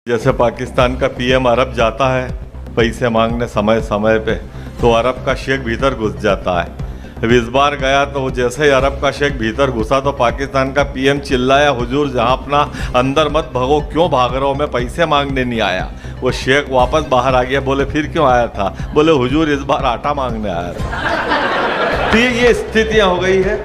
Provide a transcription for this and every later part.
जैसे पाकिस्तान का पीएम अरब जाता है पैसे मांगने समय समय पे, तो अरब का शेख भीतर घुस जाता है। अब इस बार गया तो जैसे ही अरब का शेख भीतर घुसा तो पाकिस्तान का पीएम चिल्लाया, हुजूर जहां अपना अंदर मत भगो, क्यों भाग रहे हो, मैं पैसे मांगने नहीं आया। वो शेख वापस बाहर आ गया, बोले फिर क्यों आया था, बोले हुजूर इस बार आटा मांगने आया था। तो ये स्थितियाँ हो गई है।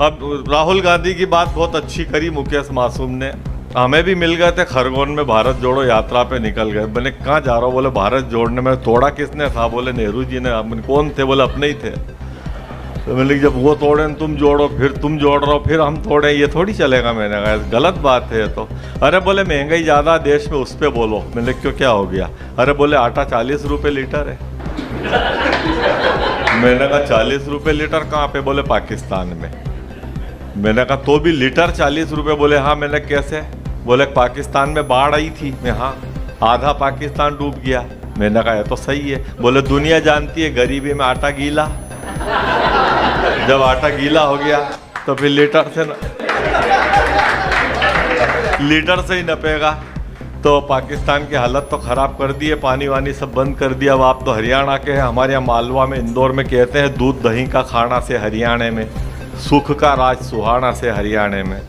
अब राहुल गांधी की बात बहुत अच्छी करी मुकेश मासूम ने, हमें भी मिल गए थे खरगोन में, भारत जोड़ो यात्रा पे निकल गए। मैंने कहाँ जा रहा हूँ, बोले भारत जोड़ने में। तोड़ा किसने था, बोले नेहरू जी ने। मैंने कौन थे, बोले अपने ही थे। तो मैंने जब वो तोड़े तुम जोड़ो, फिर तुम जोड़ रहे हो फिर हम तोड़े, ये थोड़ी चलेगा। मैंने कहा गलत बात है तो। अरे बोले महंगाई ज़्यादा देश में, उस पर बोलो। मैंने क्यों, क्या हो गया। अरे बोले आटा 40 रुपये लीटर है। मैंने कहा 40 रुपये लीटर कहाँ पे, बोले पाकिस्तान में। मैंने कहा तो भी लीटर 40 रुपये, बोले हाँ। मैंने कैसे, बोले पाकिस्तान में बाढ़ आई थी। मैं हाँ, आधा पाकिस्तान डूब गया। मैंने कहा तो सही है। बोले दुनिया जानती है गरीबी में आटा गीला, जब आटा गीला हो गया तो फिर लीटर से ही नपेगा। तो पाकिस्तान की हालत तो ख़राब कर दी है, पानी वानी सब बंद कर दिया। अब आप तो हरियाणा के हैं, हमारे यहाँ मालवा में, इंदौर में कहते हैं दूध दही का खाना से हरियाणा में, सुख का राज सुहाना से हरियाणा में।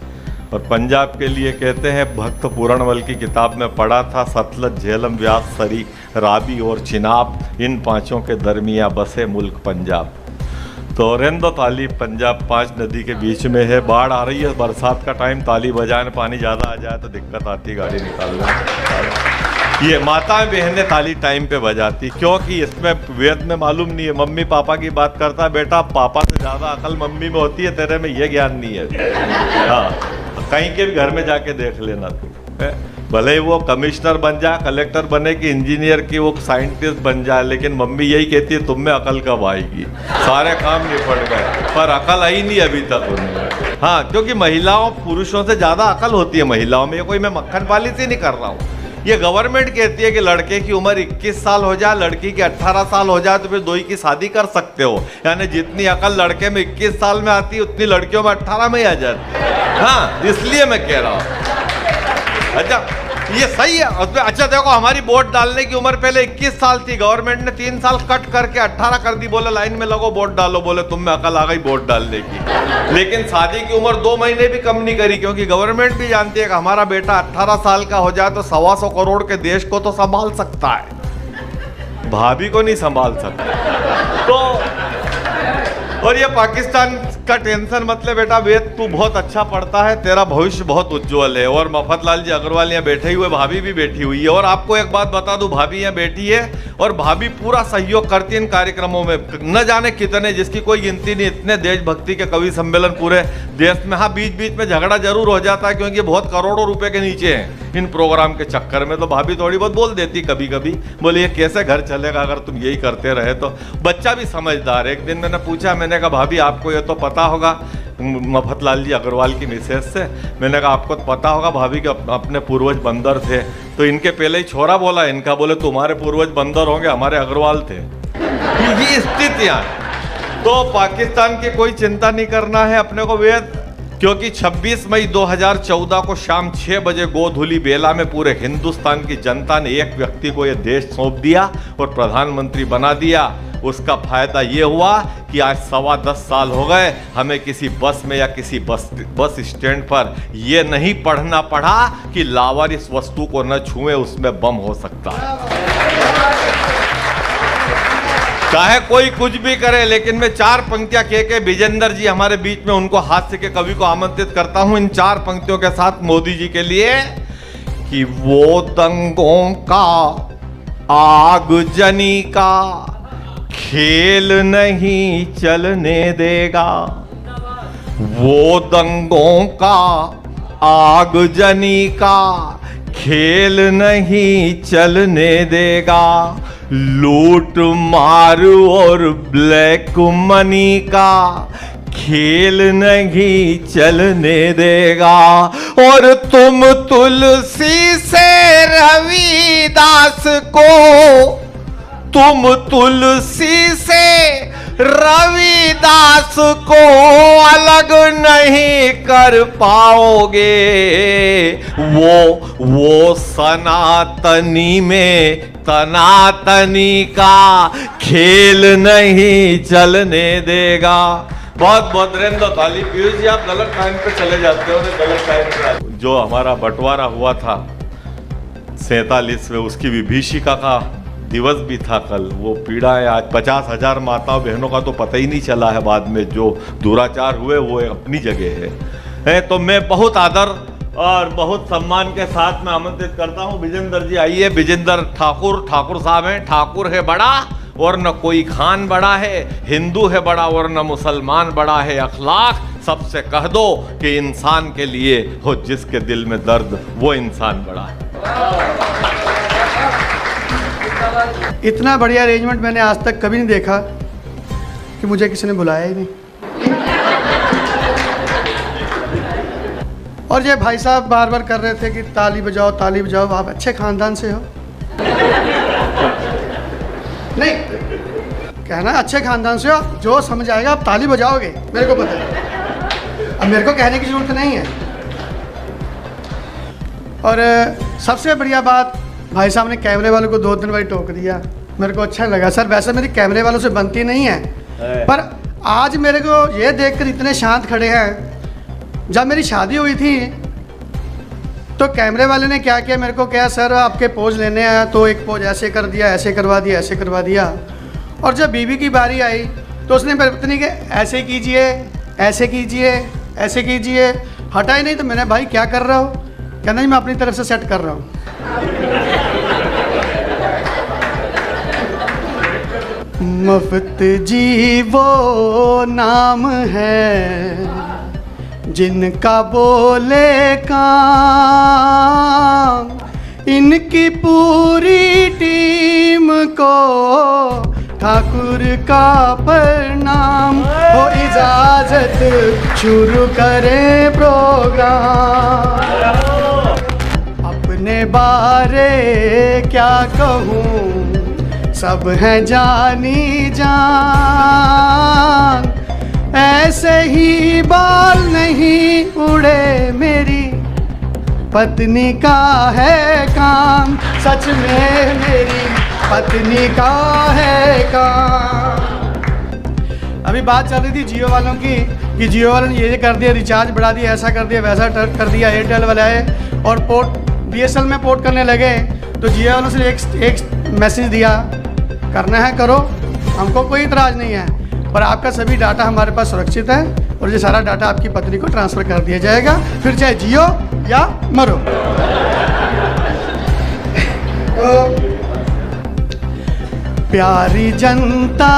और पंजाब के लिए कहते हैं, भक्त पूरणवल की किताब में पढ़ा था, सतलज झेलम व्यास सरी राबी और चिनाब, इन पांचों के दरमिया बसे मुल्क पंजाब। तो रेंदो ताली पंजाब 5 नदी के बीच में है। बाढ़ आ रही है, बरसात का टाइम, ताली बजाने, पानी ज़्यादा आ जाए तो दिक्कत आती, गाड़ी निकालना। ये माताएं बहनें ताली टाइम पे बजाती, क्योंकि इसमें वेद में मालूम नहीं है। मम्मी पापा की बात करता है, बेटा पापा से ज़्यादा अकल मम्मी में होती है, तेरे में ये ज्ञान नहीं है। हाँ, कहीं के भी घर में जाके देख लेना तू, भले ही वो कमिश्नर बन जाए, कलेक्टर बने कि इंजीनियर की वो साइंटिस्ट बन जाए, लेकिन मम्मी यही कहती है तुम में अकल कब आएगी। सारे काम निपट गए पर अकल आई नहीं अभी तक उन्हें। हाँ, क्योंकि महिलाओं पुरुषों से ज़्यादा अकल होती है महिलाओं में। ये कोई मैं मक्खन पाली से नहीं कर रहा हूँ, ये गवर्नमेंट कहती है कि लड़के की उम्र 21 साल हो जाए, लड़की की 18 साल हो जाए तो फिर 2 की शादी कर सकते हो। यानी जितनी अकल लड़के में 21 साल में आती है उतनी लड़कियों में 18 में ही आ जाती है। हाँ, इसलिए मैं कह रहा हूँ। अच्छा, ये सही है। अच्छा देखो, हमारी वोट डालने की उम्र पहले 21 साल थी, गवर्नमेंट ने 3 साल कट करके 18 कर दी। बोले लाइन में लगो वोट डालो, बोले तुम में अकल आ गई वोट डालने की। लेकिन शादी की उम्र 2 महीने भी कम नहीं करी, क्योंकि गवर्नमेंट भी जानती है कि हमारा बेटा 18 साल का हो जाए तो 125 करोड़ के देश को तो संभाल सकता है, भाभी को नहीं संभाल सकता। तो और ये पाकिस्तान का टेंशन मतलब, बेटा वेद तू बहुत अच्छा पढ़ता है, तेरा भविष्य बहुत उज्जवल है। और मफतलाल जी अग्रवाल यहाँ बैठे हुए, भाभी भी बैठी हुई है। और आपको एक बात बता दूं, भाभी यहाँ बैठी है और भाभी पूरा सहयोग करती है इन कार्यक्रमों में। न जाने कितने, जिसकी कोई गिनती नहीं, इतने देशभक्ति के कवि सम्मेलन पूरे देश में। हाँ, बीच बीच में झगड़ा जरूर हो जाता है, क्योंकि बहुत करोड़ों रुपए के नीचे हैं इन प्रोग्राम के चक्कर में। तो भाभी थोड़ी बहुत बोल देती कभी कभी, बोले ये कैसे घर चलेगा अगर तुम यही करते रहे तो। बच्चा भी समझदार। एक दिन मैंने पूछा, मैंने कहा भाभी आपको ये तो पता होगा, मफतलाल जी अग्रवाल की मिसेज से, मैंने कहा आपको तो पता होगा भाभी के अपने पूर्वज बंदर थे। तो इनके पहले ही छोरा बोला इनका, बोले तुम्हारे पूर्वज बंदर होंगे, हमारे अग्रवाल थे। ये स्थितियाँ। तो पाकिस्तान की कोई चिंता नहीं करना है अपने को वेद, क्योंकि 26 मई 2014 को शाम 6 बजे गोधुली बेला में पूरे हिंदुस्तान की जनता ने एक व्यक्ति को यह देश सौंप दिया और प्रधानमंत्री बना दिया। उसका फायदा ये हुआ कि आज 10.25 साल हो गए, हमें किसी बस में या किसी बस स्टैंड पर ये नहीं पढ़ना पड़ा कि लावारिस वस्तु को न छुएं, उसमें बम हो सकता है। चाहे कोई कुछ भी करे, लेकिन मैं 4 पंक्तियां कह के विजेंद्र जी हमारे बीच में, उनको हास्य के कवि को आमंत्रित करता हूं इन 4 पंक्तियों के साथ मोदी जी के लिए। कि वो दंगों का आगजनी का खेल नहीं चलने देगा, वो दंगों का आगजनी का खेल नहीं चलने देगा, लूट मार और ब्लैक मनी का खेल नहीं चलने देगा। और तुम तुलसी से रविदास को, तुम तुलसी से रविदास को अलग नहीं कर पाओगे, वो सनातनी में तनातनी का खेल नहीं चलने देगा। बहुत बहुत रेंदो ताली। पीयूष जी आप गलत टाइम पे चले जाते हो, गलत टाइम पे। जो हमारा बंटवारा हुआ था 47 में, उसकी विभीषिका का दिवस भी था कल। वो पीड़ा है आज 50,000 माताओं बहनों का तो पता ही नहीं चला है, बाद में जो दुराचार हुए वो अपनी जगह है। तो मैं बहुत आदर और बहुत सम्मान के साथ में आमंत्रित करता हूँ विजेंद्र जी, आइए। विजेंद्र ठाकुर साहब हैं। ठाकुर है बड़ा और न कोई खान बड़ा है, हिंदू है बड़ा और न मुसलमान बड़ा है। अखलाक सबसे कह दो कि इंसान के लिए हो जिसके दिल में दर्द, वो इंसान बड़ा है। इतना बढ़िया अरेंजमेंट मैंने आज तक कभी नहीं देखा कि मुझे किसी ने बुलाया ही नहीं। और ये भाई साहब बार बार कर रहे थे कि ताली बजाओ ताली बजाओ। आप अच्छे खानदान से हो? नहीं, कहना अच्छे खानदान से हो, जो समझ आएगा आप ताली बजाओगे, मेरे को पता है। अब मेरे को कहने की जरूरत नहीं है। और सबसे बढ़िया बात, भाई साहब ने कैमरे वालों को 2-3 बार टोक दिया, मेरे को अच्छा लगा। सर वैसे मेरी कैमरे वालों से बनती नहीं है, पर आज मेरे को ये देखकर इतने शांत खड़े हैं। जब मेरी शादी हुई थी तो कैमरे वाले ने क्या किया, मेरे को क्या सर आपके पोज लेने आया, तो एक पोज ऐसे कर दिया, ऐसे करवा दिया, ऐसे करवा दिया। और जब बीवी की बारी आई तो उसने पत्नी के ऐसे कीजिए, ऐसे कीजिए, ऐसे कीजिए, हटा ही नहीं। तो मैंने भाई क्या कर रहा हो? कहना जी मैं अपनी तरफ से सेट कर रहा हूँ। मुफ्त जी वो नाम है जिनका बोले काम, इनकी पूरी टीम को ठाकुर का प्रणाम। हो इजाजत शुरू करें प्रोग्राम। अपने बारे क्या कहूँ, सब हैं जानी जान। ऐसे ही बाल नहीं उड़े मेरी पत्नी का है काम। सच में मेरी पत्नी का है काम। अभी बात चल रही थी जियो वालों की कि जियो वालों ने ये कर दिया, रिचार्ज बढ़ा दिया, ऐसा कर दिया, वैसा कर दिया। एयरटेल वाला है और पोर्ट बीएसएल में पोर्ट करने लगे तो जियो वालों से एक मैसेज दिया, करना है करो, हमको कोई इतराज़ नहीं है, पर आपका सभी डाटा हमारे पास सुरक्षित है और ये सारा डाटा आपकी पत्नी को ट्रांसफ़र कर दिया जाएगा, फिर चाहे जियो या मरो। तो प्यारी जनता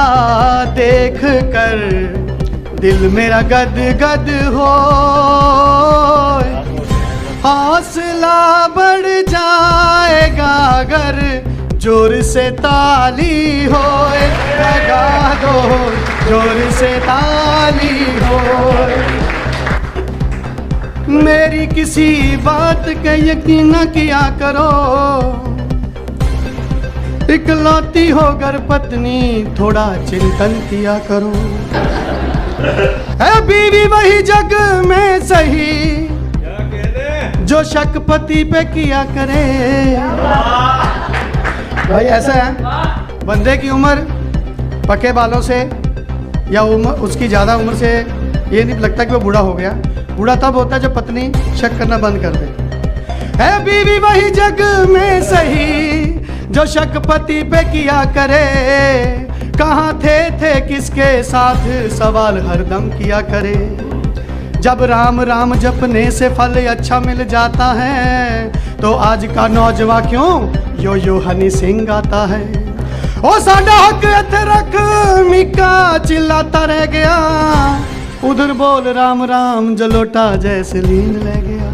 देख कर दिल मेरा गद गद हो, हौसला बढ़ जाएगा अगर जोर से ताली हो। लगा दो जोर से ताली हो। मेरी किसी बात का यकीन न किया करो, इकलौती होकर पत्नी थोड़ा चिंतन किया करो। है बीवी वही जग में सही जो शक पति पे किया करे। भाई ऐसा है, बंदे की उम्र पके बालों से या उम्र उसकी ज़्यादा उम्र से ये नहीं लगता कि वो बूढ़ा हो गया। बूढ़ा तब होता है जब पत्नी शक करना बंद कर दे। है बीवी वही जग में सही जो शक पति पे किया करे। कहाँ थे किसके साथ सवाल हरदम किया करे। जब राम राम जपने से फल अच्छा मिल जाता है तो आज का नौजवान क्यों यो यो हनी सिंह आता है। ओ साडा हक इत्थे रख मिका चिल्लाता रह गया, उधर बोल राम राम जलोटा जैसे लीन ले गया।